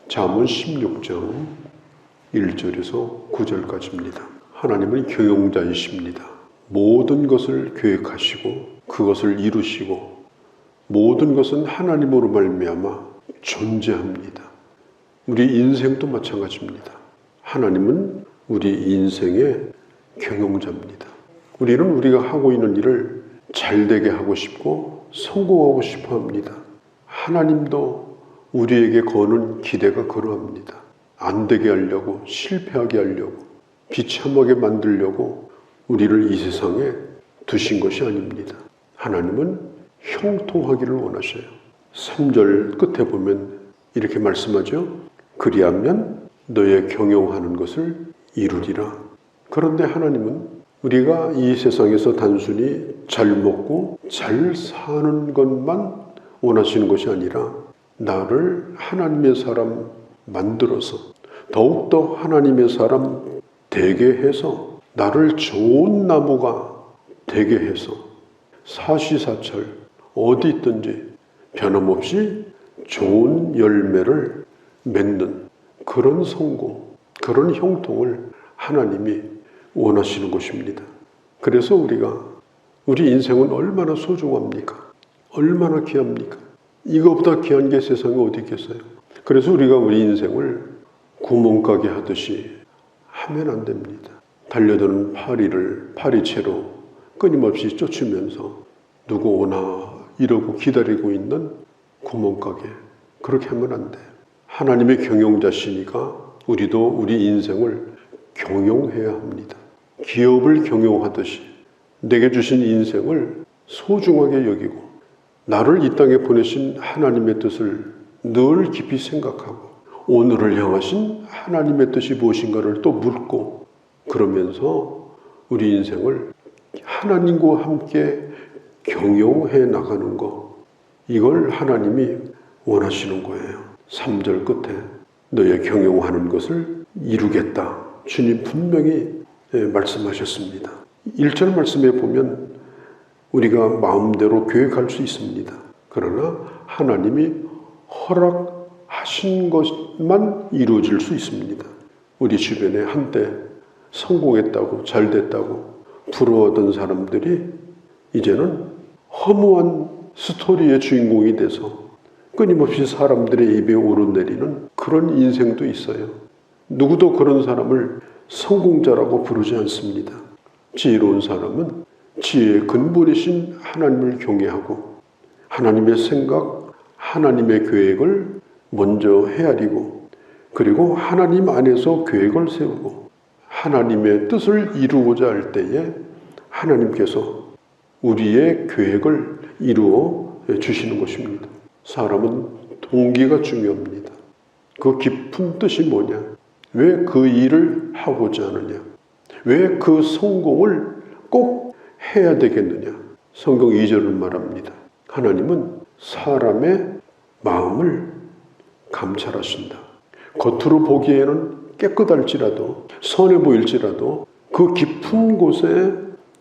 잠언 16장 1절에서 9절까지입니다. 하나님은 경영자이십니다. 모든 것을 계획하시고 그것을 이루시고 모든 것은 하나님으로 말미암아 존재합니다. 우리 인생도 마찬가지입니다. 하나님은 우리 인생의 경영자입니다. 우리는 우리가 하고 있는 일을 잘되게 하고 싶고 성공하고 싶어 합니다. 하나님도 우리에게 거는 기대가 그러합니다. 안 되게 하려고, 실패하게 하려고, 비참하게 만들려고 우리를 이 세상에 두신 것이 아닙니다. 하나님은 형통하기를 원하셔요. 3절 끝에 보면 이렇게 말씀하죠. 그리하면 너의 경영하는 것을 이루리라. 그런데 하나님은 우리가 이 세상에서 단순히 잘 먹고 잘 사는 것만 원하시는 것이 아니라 나를 하나님의 사람 만들어서 더욱더 하나님의 사람 되게 해서 나를 좋은 나무가 되게 해서 사시사철 어디 있든지 변함없이 좋은 열매를 맺는 그런 성공, 그런 형통을 하나님이 원하시는 것입니다. 그래서 우리 인생은 얼마나 소중합니까? 얼마나 귀합니까? 이거보다 귀한 게 세상에 어디 있겠어요? 그래서 우리가 우리 인생을 구멍가게 하듯이 하면 안 됩니다. 달려드는 파리를 파리채로 끊임없이 쫓으면서 누구 오나 이러고 기다리고 있는 구멍가게, 그렇게 하면 안 돼요. 하나님의 경영자시니까 우리도 우리 인생을 경영해야 합니다. 기업을 경영하듯이 내게 주신 인생을 소중하게 여기고 나를 이 땅에 보내신 하나님의 뜻을 늘 깊이 생각하고 오늘을 향하신 하나님의 뜻이 무엇인가를 또 묻고 그러면서 우리 인생을 하나님과 함께 경영해 나가는 것, 이걸 하나님이 원하시는 거예요. 3절 끝에 너의 경영하는 것을 이루겠다. 주님 분명히 말씀하셨습니다. 1절 말씀에 보면 우리가 마음대로 계획할 수 있습니다. 그러나 하나님이 허락하신 것만 이루어질 수 있습니다. 우리 주변에 한때 성공했다고 잘됐다고 부러워하던 사람들이 이제는 허무한 스토리의 주인공이 돼서 끊임없이 사람들의 입에 오르내리는 그런 인생도 있어요. 누구도 그런 사람을 성공자라고 부르지 않습니다. 지혜로운 사람은 지혜의 근본이신 하나님을 경외하고 하나님의 생각, 하나님의 계획을 먼저 헤아리고 그리고 하나님 안에서 계획을 세우고 하나님의 뜻을 이루고자 할 때에 하나님께서 우리의 계획을 이루어 주시는 것입니다. 사람은 동기가 중요합니다. 그 깊은 뜻이 뭐냐? 왜 그 일을 하고자 하느냐? 왜 그 성공을 꼭 해야 되겠느냐? 성경 2절은 말합니다. 하나님은 사람의 마음을 감찰하신다. 겉으로 보기에는 깨끗할지라도 선해 보일지라도 그 깊은 곳에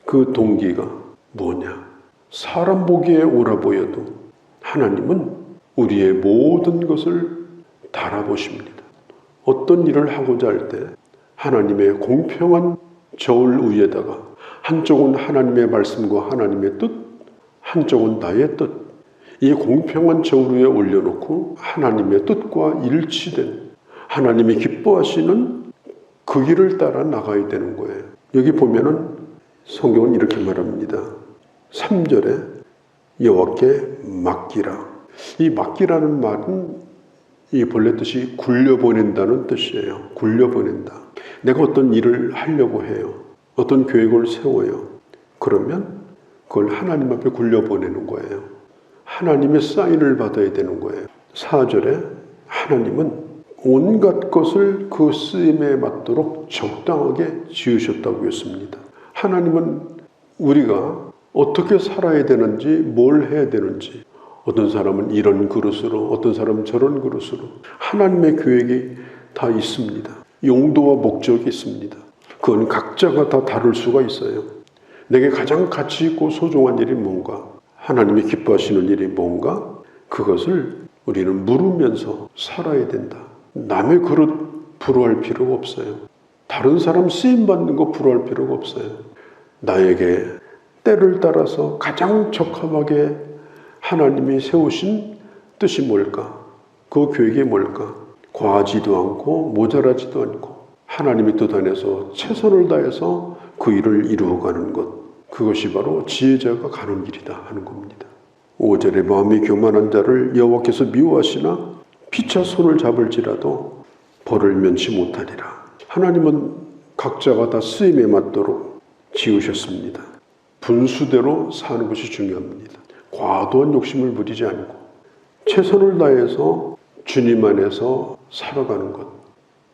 그 동기가 뭐냐? 사람 보기에 옳아 보여도 하나님은 우리의 모든 것을 달아보십니다. 어떤 일을 하고자 할 때 하나님의 공평한 저울 위에다가 한쪽은 하나님의 말씀과 하나님의 뜻, 한쪽은 나의 뜻, 이 공평한 저울 위에 올려놓고 하나님의 뜻과 일치된 하나님이 기뻐하시는 그 길을 따라 나가야 되는 거예요. 여기 보면은 성경은 이렇게 말합니다. 3절에 여호와께 맡기라. 이 맡기라는 말은 이 본래 뜻이 굴려보낸다는 뜻이에요. 굴려보낸다. 내가 어떤 일을 하려고 해요. 어떤 계획을 세워요. 그러면 그걸 하나님 앞에 굴려보내는 거예요. 하나님의 사인을 받아야 되는 거예요. 4절에 하나님은 온갖 것을 그 쓰임에 맞도록 적당하게 지으셨다고 했습니다. 하나님은 우리가 어떻게 살아야 되는지, 뭘 해야 되는지, 어떤 사람은 이런 그릇으로, 어떤 사람은 저런 그릇으로 하나님의 계획이 다 있습니다. 용도와 목적이 있습니다. 그건 각자가 다 다를 수가 있어요. 내게 가장 가치 있고 소중한 일이 뭔가, 하나님이 기뻐하시는 일이 뭔가, 그것을 우리는 물으면서 살아야 된다. 남의 그릇 부러워할 필요가 없어요. 다른 사람 쓰임받는 거 부러워할 필요가 없어요. 나에게 때를 따라서 가장 적합하게 하나님이 세우신 뜻이 뭘까? 그 계획이 뭘까? 과하지도 않고 모자라지도 않고 하나님의 뜻 안에서 최선을 다해서 그 일을 이루어가는 것, 그것이 바로 지혜자가 가는 길이다 하는 겁니다. 5절에 마음이 교만한 자를 여호와께서 미워하시나 피차 손을 잡을지라도 벌을 면치 못하리라. 하나님은 각자가 다 쓰임에 맞도록 지으셨습니다. 분수대로 사는 것이 중요합니다. 과도한 욕심을 부리지 않고 최선을 다해서 주님 안에서 살아가는 것,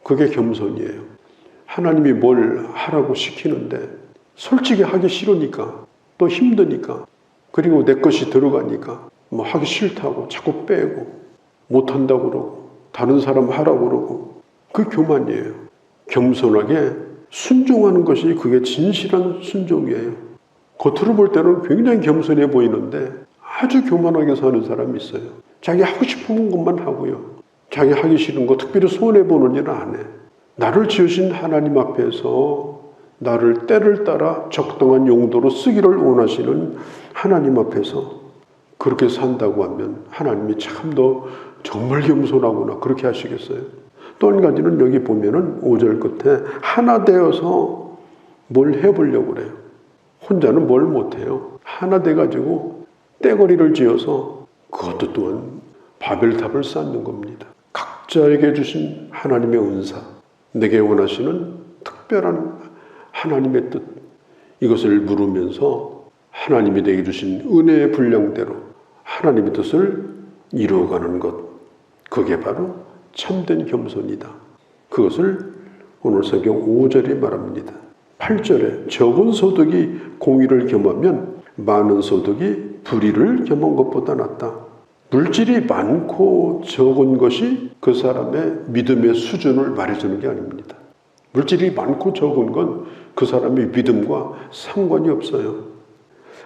그게 겸손이에요. 하나님이 뭘 하라고 시키는데 솔직히 하기 싫으니까, 또 힘드니까, 그리고 내 것이 들어가니까 뭐 하기 싫다고 자꾸 빼고 못한다고 그러고 다른 사람 하라고 그러고, 그 교만이에요. 겸손하게 순종하는 것이 그게 진실한 순종이에요. 겉으로 볼 때는 굉장히 겸손해 보이는데 아주 교만하게 사는 사람이 있어요. 자기 하고 싶은 것만 하고요. 자기 하기 싫은 거, 특별히 손해보는 일은 안 해. 나를 지으신 하나님 앞에서 나를 때를 따라 적당한 용도로 쓰기를 원하시는 하나님 앞에서 그렇게 산다고 하면 하나님이 참 더 정말 겸손하구나 그렇게 하시겠어요? 또 한 가지는 여기 보면은 5절 끝에 하나 되어서 뭘 해보려고 그래요. 혼자는 뭘 못해요. 하나 돼가지고 떼거리를 지어서 그것도 또한 바벨탑을 쌓는 겁니다. 각자에게 주신 하나님의 은사, 내게 원하시는 특별한 하나님의 뜻, 이것을 물으면서 하나님이 내게 주신 은혜의 분량대로 하나님의 뜻을 이루어가는 것, 그게 바로 참된 겸손이다. 그것을 오늘 성경 5절이 말합니다. 8절에 적은 소득이 공의를 겸하면 많은 소득이 불의를 겸한 것보다 낫다. 물질이 많고 적은 것이 그 사람의 믿음의 수준을 말해주는 게 아닙니다. 물질이 많고 적은 건 그 사람의 믿음과 상관이 없어요.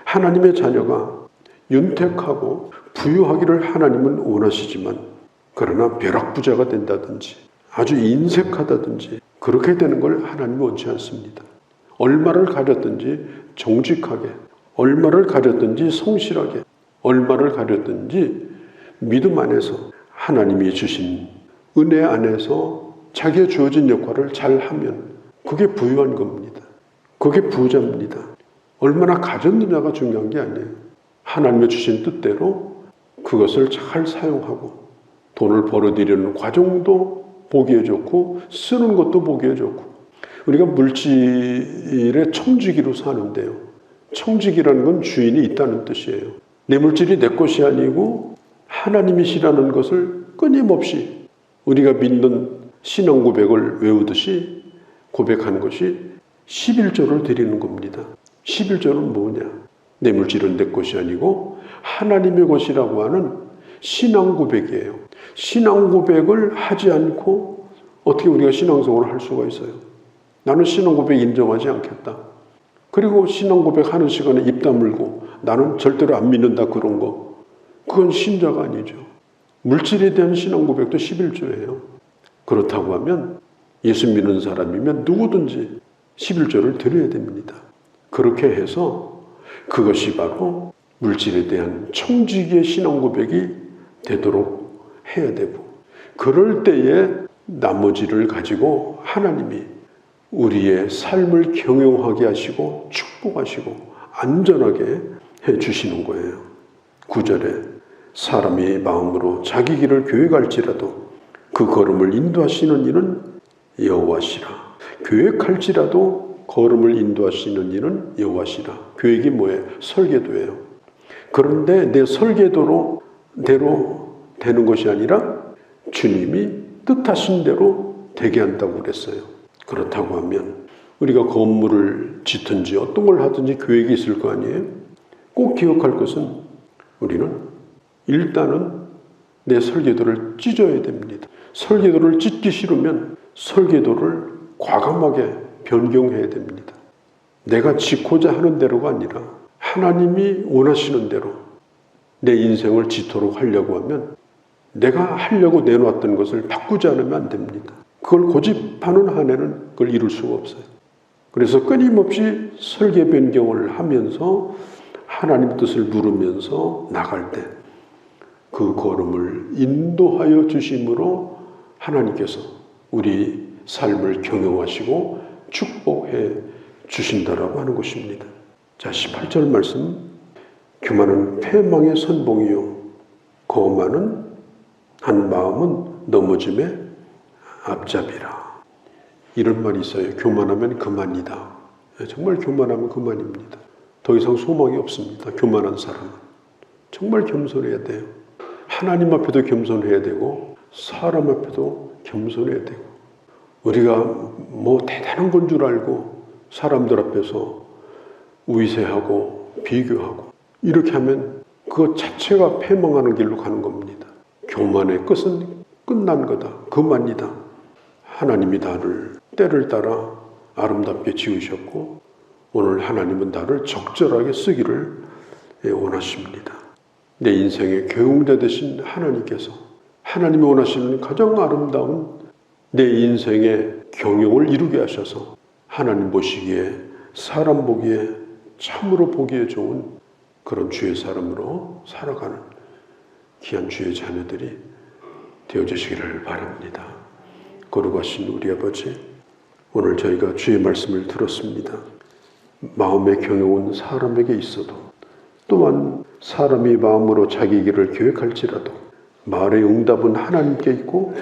하나님의 자녀가 윤택하고 부유하기를 하나님은 원하시지만, 그러나 벼락부자가 된다든지 아주 인색하다든지 그렇게 되는 걸 하나님은 원치 않습니다. 얼마를 가졌든지 정직하게, 얼마를 가졌든지 성실하게, 얼마를 가졌든지 믿음 안에서 하나님이 주신 은혜 안에서 자기의 주어진 역할을 잘하면 그게 부유한 겁니다. 그게 부자입니다. 얼마나 가졌느냐가 중요한 게 아니에요. 하나님의 주신 뜻대로 그것을 잘 사용하고 돈을 벌어들이는 과정도 보기에 좋고 쓰는 것도 보기에 좋고, 우리가 물질의 청지기로 사는데요. 청지기라는 건 주인이 있다는 뜻이에요. 내 물질이 내 것이 아니고 하나님이시라는 것을 끊임없이 우리가 믿는 신앙 고백을 외우듯이 고백하는 것이 11조를 드리는 겁니다. 11조는 뭐냐? 내 물질은 내 것이 아니고 하나님의 것이라고 하는 신앙 고백이에요. 신앙 고백을 하지 않고 어떻게 우리가 신앙생활을 할 수가 있어요? 나는 신앙 고백 인정하지 않겠다. 그리고 신앙 고백하는 시간에 입 다물고 나는 절대로 안 믿는다, 그런 거, 그건 신자가 아니죠. 물질에 대한 신앙 고백도 11조예요. 그렇다고 하면 예수 믿는 사람이면 누구든지 11조를 드려야 됩니다. 그렇게 해서 그것이 바로 물질에 대한 청지기의 신앙 고백이 되도록 해야 되고, 그럴 때에 나머지를 가지고 하나님이 우리의 삶을 경영하게 하시고 축복하시고 안전하게 해주시는 거예요. 9절에 사람이 마음으로 자기 길을 계획할지라도 그 걸음을 인도하시는 이는 여호와시라. 계획할지라도 걸음을 인도하시는 이는 여호와시라. 계획이 뭐예요? 설계도예요. 그런데 내 설계도로 되는 것이 아니라 주님이 뜻하신 대로 되게 한다고 그랬어요. 그렇다고 하면 우리가 건물을 짓든지 어떤 걸 하든지 계획이 있을 거 아니에요? 꼭 기억할 것은 우리는 일단은 내 설계도를 찢어야 됩니다. 설계도를 찢기 싫으면 설계도를 과감하게 변경해야 됩니다. 내가 짓고자 하는 대로가 아니라 하나님이 원하시는 대로 내 인생을 짓도록 하려고 하면 내가 하려고 내놓았던 것을 바꾸지 않으면 안 됩니다. 그걸 고집하는 한에는 그걸 이룰 수가 없어요. 그래서 끊임없이 설계 변경을 하면서 하나님 뜻을 물으면서 나갈 때 그 걸음을 인도하여 주심으로 하나님께서 우리 삶을 경영하시고 축복해 주신다라고 하는 것입니다. 자, 18절 말씀. 교만은 패망의 선봉이요 거만은 한 마음은 넘어짐의 앞잡이라. 이런 말이 있어요. 교만하면 그만이다. 정말 교만하면 그만입니다. 더 이상 소망이 없습니다. 교만한 사람은 정말 겸손해야 돼요. 하나님 앞에도 겸손해야 되고 사람 앞에도 겸손해야 되고, 우리가 뭐 대단한 건 줄 알고 사람들 앞에서 위세하고 비교하고 이렇게 하면 그것 자체가 패망하는 길로 가는 겁니다. 교만의 끝은 끝난 거다. 그만이다. 하나님이 나를 때를 따라 아름답게 지으셨고 오늘 하나님은 나를 적절하게 쓰기를 원하십니다. 내 인생의 교육자 되신 하나님께서 하나님이 원하시는 가장 아름다운 내 인생의 경영을 이루게 하셔서 하나님 보시기에 사람 보기에 참으로 보기에 좋은 그런 주의 사람으로 살아가는 귀한 주의 자녀들이 되어주시기를 바랍니다. 거룩하신 우리 아버지, 오늘 저희가 주의 말씀을 들었습니다. 마음의 경영은 사람에게 있어도 또한 사람이 마음으로 자기 길을 계획할지라도 말의 응답은 하나님께 있고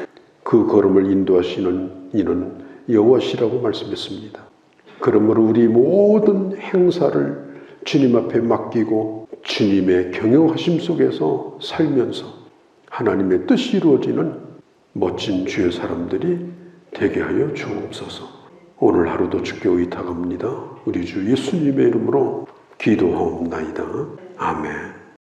그 걸음을 인도하시는 이는 여호와시라고 말씀했습니다. 그러므로 우리 모든 행사를 주님 앞에 맡기고 주님의 경영하심 속에서 살면서 하나님의 뜻이 이루어지는 멋진 주의 사람들이 되게 하여 주옵소서. 오늘 하루도 주께 의탁합니다. 우리 주 예수님의 이름으로 기도하옵나이다. 아멘.